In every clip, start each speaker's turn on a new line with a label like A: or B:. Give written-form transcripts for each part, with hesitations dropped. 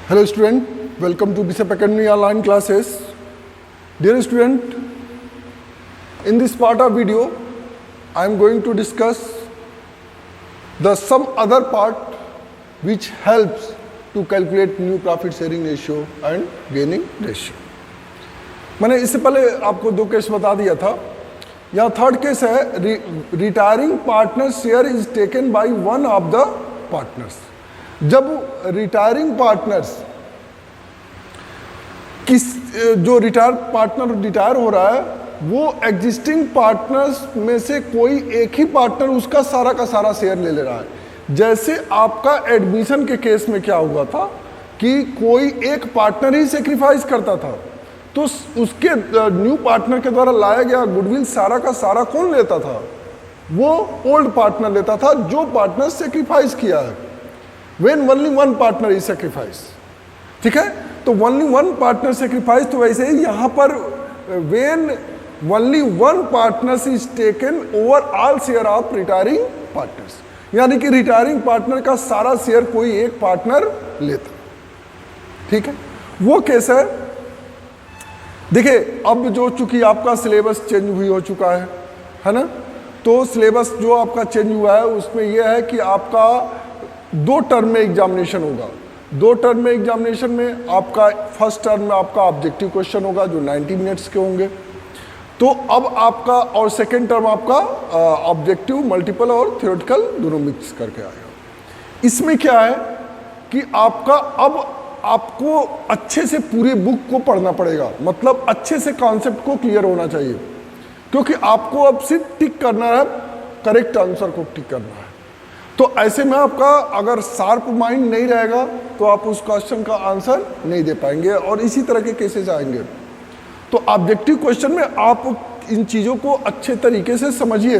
A: Hello student, welcome to Bishop Academy online classes. Dear student, in this part of video, I am going to discuss some other part which helps to calculate new profit sharing ratio and gaining ratio. मैंने इससे पहले आपको दो case बता दिया था. यहाँ third case है, retiring partner share is taken bye one of the partners. जब रिटायरिंग पार्टनर्स जो रिटायर हो रहा है वो एग्जिस्टिंग पार्टनर्स में से कोई एक ही पार्टनर उसका सारा का सारा शेयर ले रहा है. जैसे आपका एडमिशन के केस में क्या हुआ था कि कोई एक पार्टनर ही सेक्रीफाइस करता था, तो उसके न्यू पार्टनर के द्वारा लाया गया गुडविल सारा का सारा कौन लेता था? वो ओल्ड पार्टनर लेता था जो पार्टनर सेक्रीफाइस किया है. When only one partner is sacrifice, ठीक है, तो only one partner sacrifice. तो वैसे ही यहाँ पर when only one partner is taken over all share of retiring partners, यानी कि रिटायरिंग पार्टनर का सारा शेयर कोई एक पार्टनर लेता. ठीक है, वो केस है. देखिए, अब जो चूंकि आपका सिलेबस चेंज हुई हो चुका है ना, तो सिलेबस जो आपका चेंज हुआ है उसमें यह है कि आपका दो टर्म में एग्जामिनेशन होगा. दो टर्म में एग्जामिनेशन में आपका फर्स्ट टर्म में आपका ऑब्जेक्टिव क्वेश्चन होगा जो 90 मिनट्स के होंगे. तो अब आपका और सेकंड टर्म आपका ऑब्जेक्टिव, मल्टीपल और थ्योरेटिकल दोनों मिक्स करके आएगा. इसमें क्या है कि आपका अब आपको अच्छे से पूरे बुक को पढ़ना पड़ेगा, मतलब अच्छे से कॉन्सेप्ट को क्लियर होना चाहिए, क्योंकि आपको अब सिर्फ टिक करना है, करेक्ट आंसर को टिक करना है. तो ऐसे में आपका अगर शार्प माइंड नहीं रहेगा तो आप उस क्वेश्चन का आंसर नहीं दे पाएंगे और इसी तरह के केसेस आएंगे. तो ऑब्जेक्टिव क्वेश्चन में आप इन चीज़ों को अच्छे तरीके से समझिए,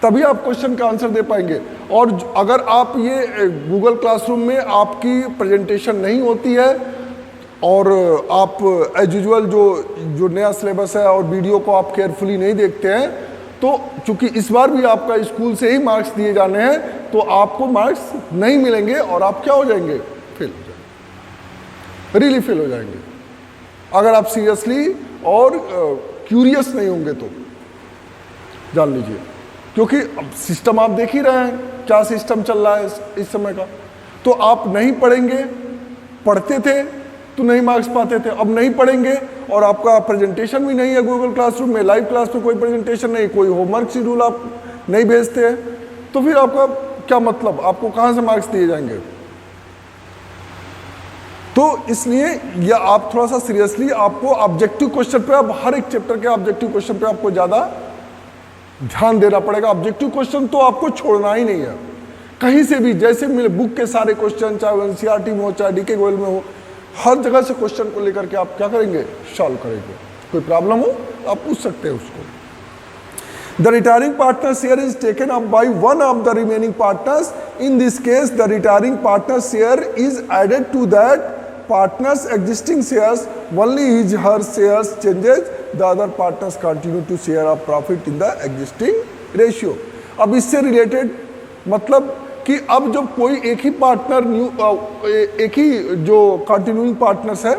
A: तभी आप क्वेश्चन का आंसर दे पाएंगे. और अगर आप ये गूगल क्लासरूम में आपकी प्रेजेंटेशन नहीं होती है और आप एज यूजुअल जो नया सिलेबस है और वीडियो को आप केयरफुली नहीं देखते हैं, तो चूंकि इस बार भी आपका स्कूल से ही मार्क्स दिए जाने हैं, तो आपको मार्क्स नहीं मिलेंगे और आप क्या हो जाएंगे? फेल हो जाएंगे, रियली फेल हो जाएंगे. अगर आप सीरियसली और क्यूरियस नहीं होंगे तो जान लीजिए, क्योंकि अब सिस्टम आप देख ही रहे हैं क्या सिस्टम चल रहा है इस समय का. तो आप नहीं पढ़ेंगे, पढ़ते थे तो नहीं मार्क्स पाते थे, अब नहीं पढ़ेंगे और आपका प्रेजेंटेशन भी नहीं है गूगल क्लासरूम में, लाइव क्लास में कोई प्रेजेंटेशन नहीं, कोई होमवर्क शेड्यूल आप नहीं भेजते हैं, तो फिर आपका क्या मतलब, आपको कहाँ से मार्क्स दिए जाएंगे? तो इसलिए या आप थोड़ा सा सीरियसली आपको ऑब्जेक्टिव क्वेश्चन पे, अब हर एक चैप्टर के ऑब्जेक्टिव क्वेश्चन पे आपको ज़्यादा ध्यान देना पड़ेगा. ऑब्जेक्टिव क्वेश्चन तो आपको छोड़ना ही नहीं है कहीं से भी, जैसे मेरे बुक के सारे क्वेश्चन, चाहे एनसीईआरटी में हो चाहे डीके गोयल में हो, हर जगह से क्वेश्चन को लेकर के आप क्या करेंगे? सॉल्व करेंगे. कोई प्रॉब्लम हो आप पूछ सकते हैं उसको. The retiring partner share is taken up by one of the remaining partners. In this case the retiring partner share is added to that partners existing shares. Only his her shares changes, the other partners continue to share of profit in the existing ratio. अब इससे related मतलब कि अब जब कोई एक ही partner एक ही जो कंटिन्यूइंग पार्टनर्स है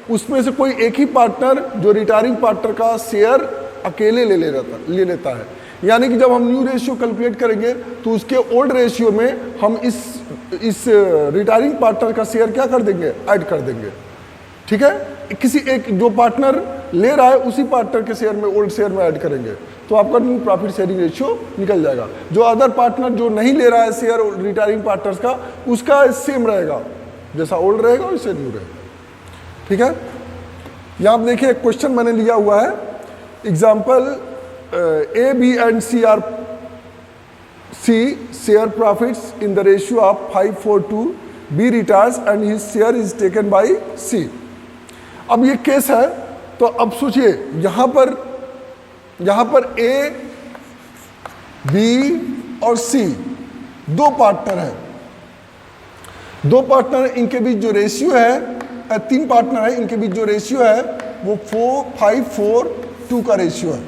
A: उसमें से कोई एक ही पार्टनर जो रिटायरिंग पार्टनर का शेयर अकेले ले लेता है, यानी कि जब हम न्यू रेशियो कैलकुलेट करेंगे तो उसके ओल्ड रेशियो में हम इस रिटायरिंग पार्टनर का शेयर क्या कर देंगे? ऐड कर देंगे. ठीक है, किसी एक जो पार्टनर ले रहा है उसी पार्टनर के शेयर में, ओल्ड शेयर में ऐड करेंगे, तो आपका न्यू प्रॉफिट शेयरिंग रेशियो निकल जाएगा. जो अदर पार्टनर जो नहीं ले रहा है शेयर रिटायरिंग पार्टनर्स का, उसका सेम रहेगा, जैसा ओल्ड रहेगा वैसे न्यू रहेगा. ठीक है, यहाँ आप देखिए क्वेश्चन मैंने लिया हुआ है. Example, A B and C are share profits in the ratio of 5:4. B retires and his share is taken by C. अब ये केस है, तो अब सोचिए यहाँ पर ए, बी और सी दो पार्टनर हैं. दो पार्टनर, इनके बीच जो रेशियो है, तीन पार्टनर है, इनके बीच जो रेशियो है वो 5:4:2 का रेशियो है.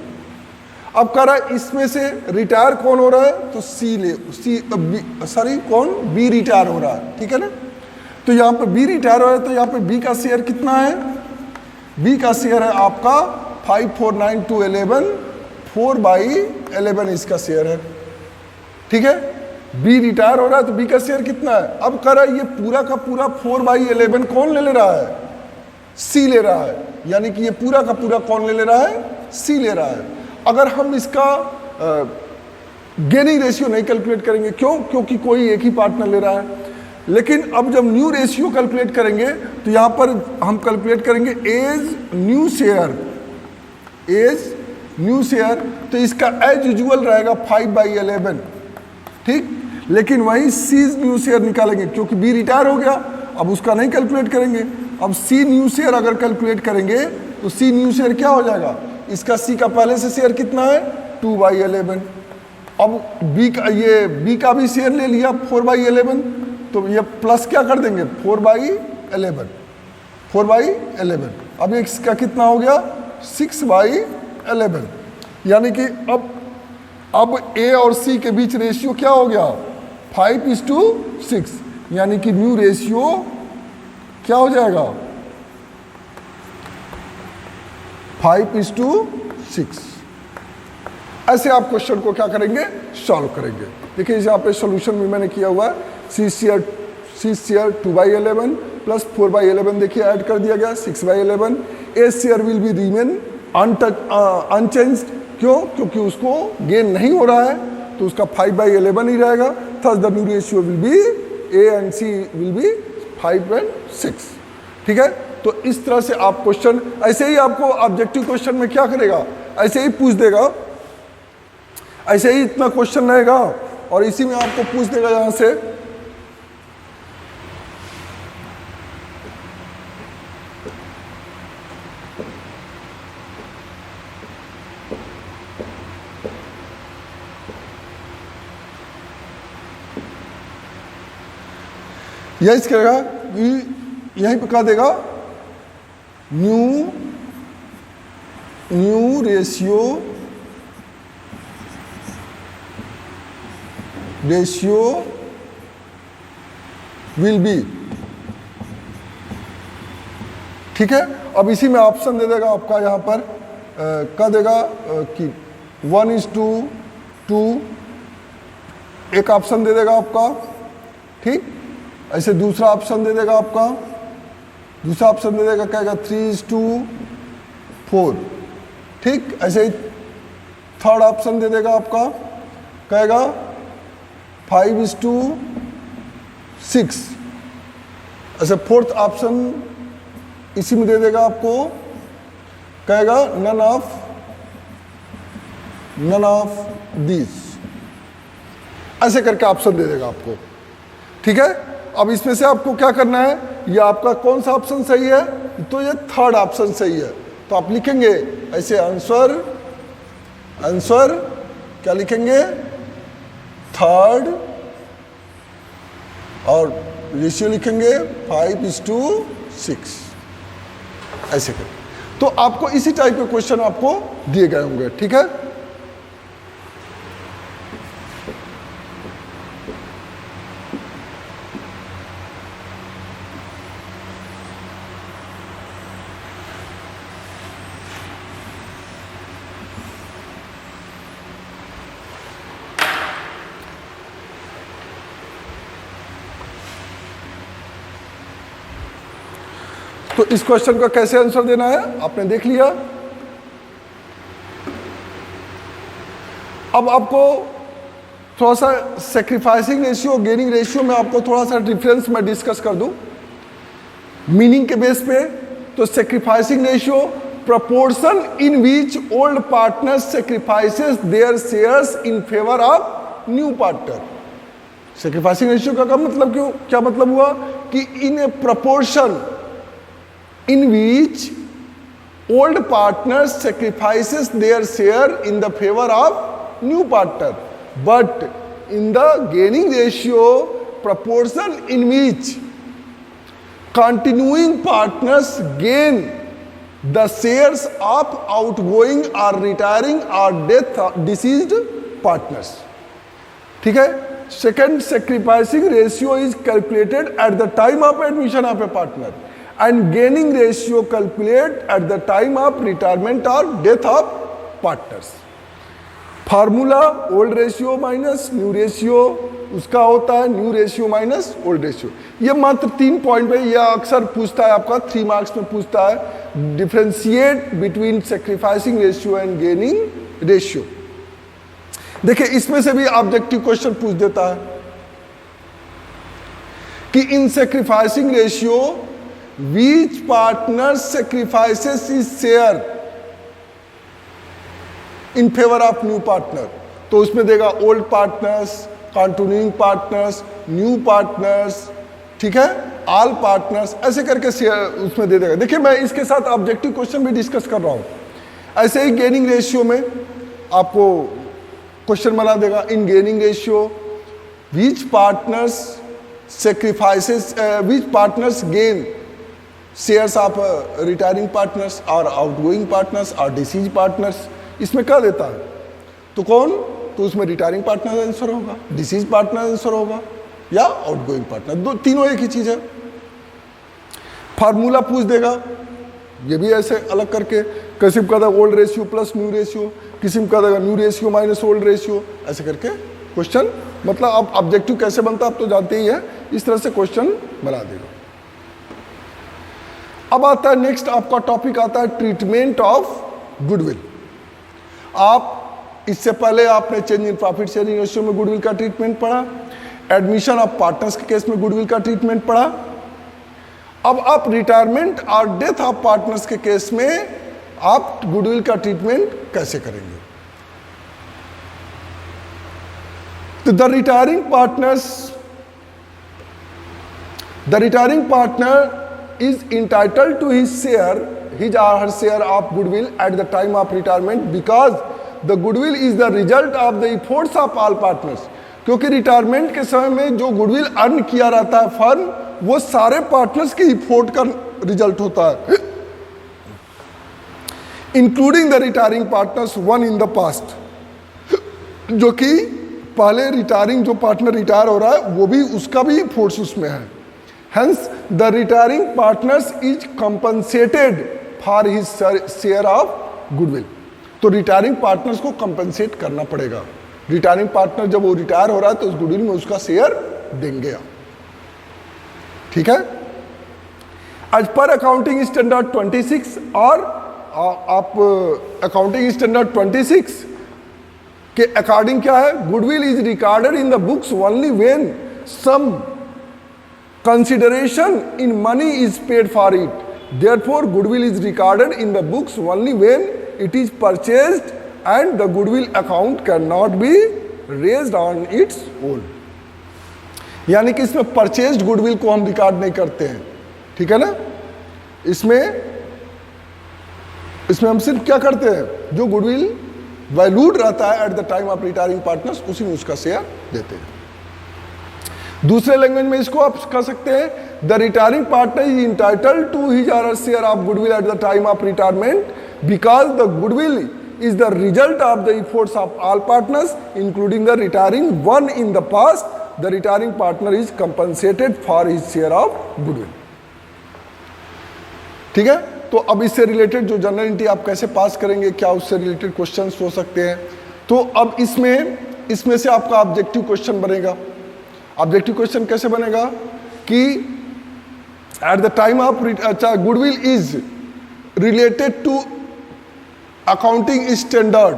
A: अब कह रहा है इसमें से रिटायर कौन हो रहा है? तो सी कौन? बी रिटायर हो रहा है. ठीक है ना, तो यहाँ पे बी रिटायर हो रहा है, तो यहाँ पे बी का शेयर कितना है? बी का शेयर है आपका 549,211, 4/11 इसका शेयर है। ठीक है, बी रिटायर हो रहा है तो बी का शेयर कितना है? अब कह रहा है ये पूरा का पूरा 4/11 कौन ले रहा है? सी ले रहा है, यानी कि ये पूरा का पूरा कौन ले रहा है? सी ले रहा है। अगर हम इसका गेनिंग रेशियो नहीं कैलकुलेट करेंगे, क्यों? क्योंकि कोई एक ही पार्टनर ले रहा है। लेकिन अब जब न्यू रेशियो कैलकुलेट करेंगे तो यहां पर हम कैलकुलेट करेंगे as new share, as new share, तो इसका एज यूजुअल रहेगा 5/11। ठीक, लेकिन वही सीज न्यू शेयर निकालेंगे क्योंकि बी रिटायर हो गया, अब उसका नहीं कैलकुलेट करेंगे। अब सी न्यू शेयर अगर कैलकुलेट करेंगे तो सी न्यू शेयर क्या हो जाएगा? इसका सी का पहले से शेयर कितना है? 2/11। अब बी का, ये बी का भी शेयर ले लिया 4/11, तो ये प्लस क्या कर देंगे? 4/11, 4/11। अब इसका कितना हो गया? 6/11। यानी कि अब ए और सी के बीच रेशियो क्या हो गया? 5:6, यानी कि न्यू रेशियो क्या हो जाएगा? 5:6। ऐसे आप क्वेश्चन को क्या करेंगे? सॉल्व करेंगे। देखिए यहाँ पे सॉल्यूशन भी मैंने किया हुआ है। सी शेयर 2/11 प्लस 4/11 देखिए ऐड कर दिया गया 6/11। A share will be remain unchanged, क्यों? क्योंकि उसको गेन नहीं हो रहा है तो उसका 5/11 ही रहेगा। Thus the new ratio will be A and C will be 5 and 6। ठीक है, तो इस तरह से आप क्वेश्चन, ऐसे ही आपको ऑब्जेक्टिव क्वेश्चन में क्या करेगा? ऐसे ही पूछ देगा, ऐसे ही इतना क्वेश्चन रहेगा और इसी में आपको पूछ देगा यहां से यही करेगा, यहीं पे कह देगा न्यू रेशियो विल बी। ठीक है, अब इसी में ऑप्शन दे देगा आपका, यहां पर कह देगा कि 1:2, एक ऑप्शन दे देगा आपका। ठीक, ऐसे दूसरा ऑप्शन दे देगा आपका, दूसरा ऑप्शन दे देगा, कहेगा 3:4। ठीक, ऐसे ही थर्ड ऑप्शन दे देगा आपका, कहेगा 5:6। ऐसे फोर्थ ऑप्शन इसी में दे देगा आपको, कहेगा नन ऑफ दिस। ऐसे करके ऑप्शन दे देगा आपको। ठीक है, अब इसमें से आपको क्या करना है? ये आपका कौन सा ऑप्शन सही है? तो ये थर्ड ऑप्शन सही है। तो आप लिखेंगे ऐसे आंसर क्या लिखेंगे? थर्ड, और रेशियो लिखेंगे 5:6। ऐसे करें तो आपको इसी टाइप के क्वेश्चन आपको दिए गए होंगे। ठीक है, तो इस क्वेश्चन का कैसे आंसर देना है आपने देख लिया। अब आपको थोड़ा सा सेक्रीफाइसिंग रेशियो, गेनिंग रेशियो में आपको थोड़ा सा डिफरेंस मैं डिस्कस कर दूं मीनिंग के बेस पे। तो sacrificing ratio, proportion in which old partner sacrifices their shares in favor of new partner। Sacrificing ratio का मतलब क्या मतलब हुआ कि इन ए proportion in which old partner sacrifices their share in the favor of new partner, but in the gaining ratio, proportion in which continuing partners gain the shares of outgoing or retiring or deceased partners। ठीक है, second sacrificing ratio is calculated at the time of admission of a partner and gaining ratio calculate at the time of retirement or death of partners. Formula old ratio minus new ratio उसका होता है new ratio minus old ratio. ये मात्र 3 point पे ये अक्सर पूछता है, आपका 3 मार्क्स में पूछता है, differentiate between sacrificing ratio and gaining ratio. देखिए इसमें से भी ऑब्जेक्टिव क्वेश्चन पूछ देता है कि in sacrificing ratio which partner sacrifices his share in favor of new partner। तो उसमें देगा old partners, continuing partners, new partners, ठीक है, ऑल पार्टनर्स, ऐसे करके उसमें दे देगा। देखिए मैं इसके साथ ऑब्जेक्टिव क्वेश्चन भी डिस्कस कर रहा हूं। ऐसे ही गेनिंग रेशियो में आपको क्वेश्चन बना देगा, in gaining ratio which partners sacrifices which partners gain shares of retiring partners or outgoing partners or deceased partners। इसमें क्या देता है तो कौन, तो उसमें रिटायरिंग पार्टनर आंसर होगा, डिसीज पार्टनर आंसर होगा या आउटगोइंग पार्टनर, दो तीनों एक ही चीज है। फार्मूला पूछ देगा, ये भी ऐसे अलग करके, किसी का देगा old ratio plus new ratio, किसी का देगा new ratio minus old ratio, ऐसे करके क्वेश्चन, मतलब अब ऑब्जेक्टिव कैसे बनता है आप तो जानते ही है, इस तरह से क्वेश्चन बना देगा। अब आता है नेक्स्ट आपका टॉपिक आता है ट्रीटमेंट ऑफ गुडविल। आप इससे पहले आपने change in profit sharing ratio में गुडविल का ट्रीटमेंट पढ़ा, एडमिशन ऑफ पार्टनर्स के केस में गुडविल का ट्रीटमेंट पढ़ा। अब आप रिटायरमेंट और डेथ ऑफ पार्टनर्स के केस में आप गुडविल का ट्रीटमेंट कैसे करेंगे। तो the retiring partner is entitled to his share, his or her share of goodwill at the time of retirement because the goodwill is the result of the efforts of all partners। क्योंकि retirement के समय में जो goodwill earn किया रहता है firm, वो सारे पार्टनर्स के इफोर्ट का रिजल्ट होता है, including the retiring partners one in the past, जो कि पहले रिटायरिंग जो पार्टनर रिटायर हो रहा है वो भी उसका भी इफोर्ट्स उसमें है। Hence, the retiring partners is compensated for his share of goodwill। तो रिटायरिंग पार्टनर्स को कंपनसेट करना पड़ेगा। रिटायरिंग पार्टनर जब वो रिटायर हो रहा है तो उस गुडविल में उसका शेयर देंगे आप, ठीक है। एज पर अकाउंटिंग स्टैंडर्ड 26 और आप अकाउंटिंग स्टैंडर्ड 26 के अकॉर्डिंग क्या है, goodwill is recorded in the books only when some consideration in money is paid for it। Therefore, goodwill is recorded in the books only when it is purchased and the goodwill account cannot be raised on its own। यानी कि इसमें purchased goodwill को हम record नहीं करते हैं, ठीक है ना। इसमें हम सिर्फ क्या करते हैं, जो गुडविल वैल्यूड रहता है eight the time of retiring partners, उसी में उसका शेयर देते हैं। दूसरे लैंग्वेज में इसको आप कह सकते हैं, the retiring partner is entitled to his or her share of goodwill at the time of retirement because the goodwill is the result of the efforts of all partners including the retiring one in the past. The retiring partner is compensated for his share of goodwill, ठीक है। तो अब इससे related जो general entry आप कैसे पास करेंगे, क्या उससे रिलेटेड क्वेश्चन हो सकते हैं। तो अब इसमें से आपका ऑब्जेक्टिव क्वेश्चन बनेगा। ऑब्जेक्टिव क्वेश्चन कैसे बनेगा कि at the time of goodwill is related to accounting standard,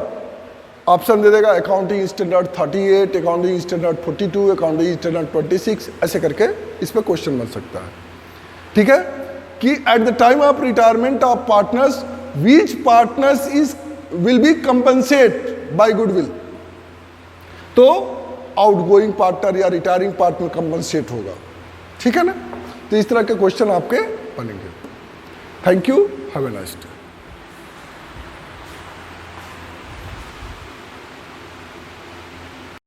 A: option दे देगा accounting standard 38, accounting standard 42, accounting standard 26, ऐसे करके इस पर क्वेश्चन बन सकता है, ठीक है। कि at the time of retirement of partners which partners is will be compensate by goodwill, तो आउटगोइंग पार्टनर या रिटायरिंग पार्टनर कंपनसेट होगा, ठीक है ना। तो इस तरह के क्वेश्चन आपके बनेंगे। Thank you, have a nice day.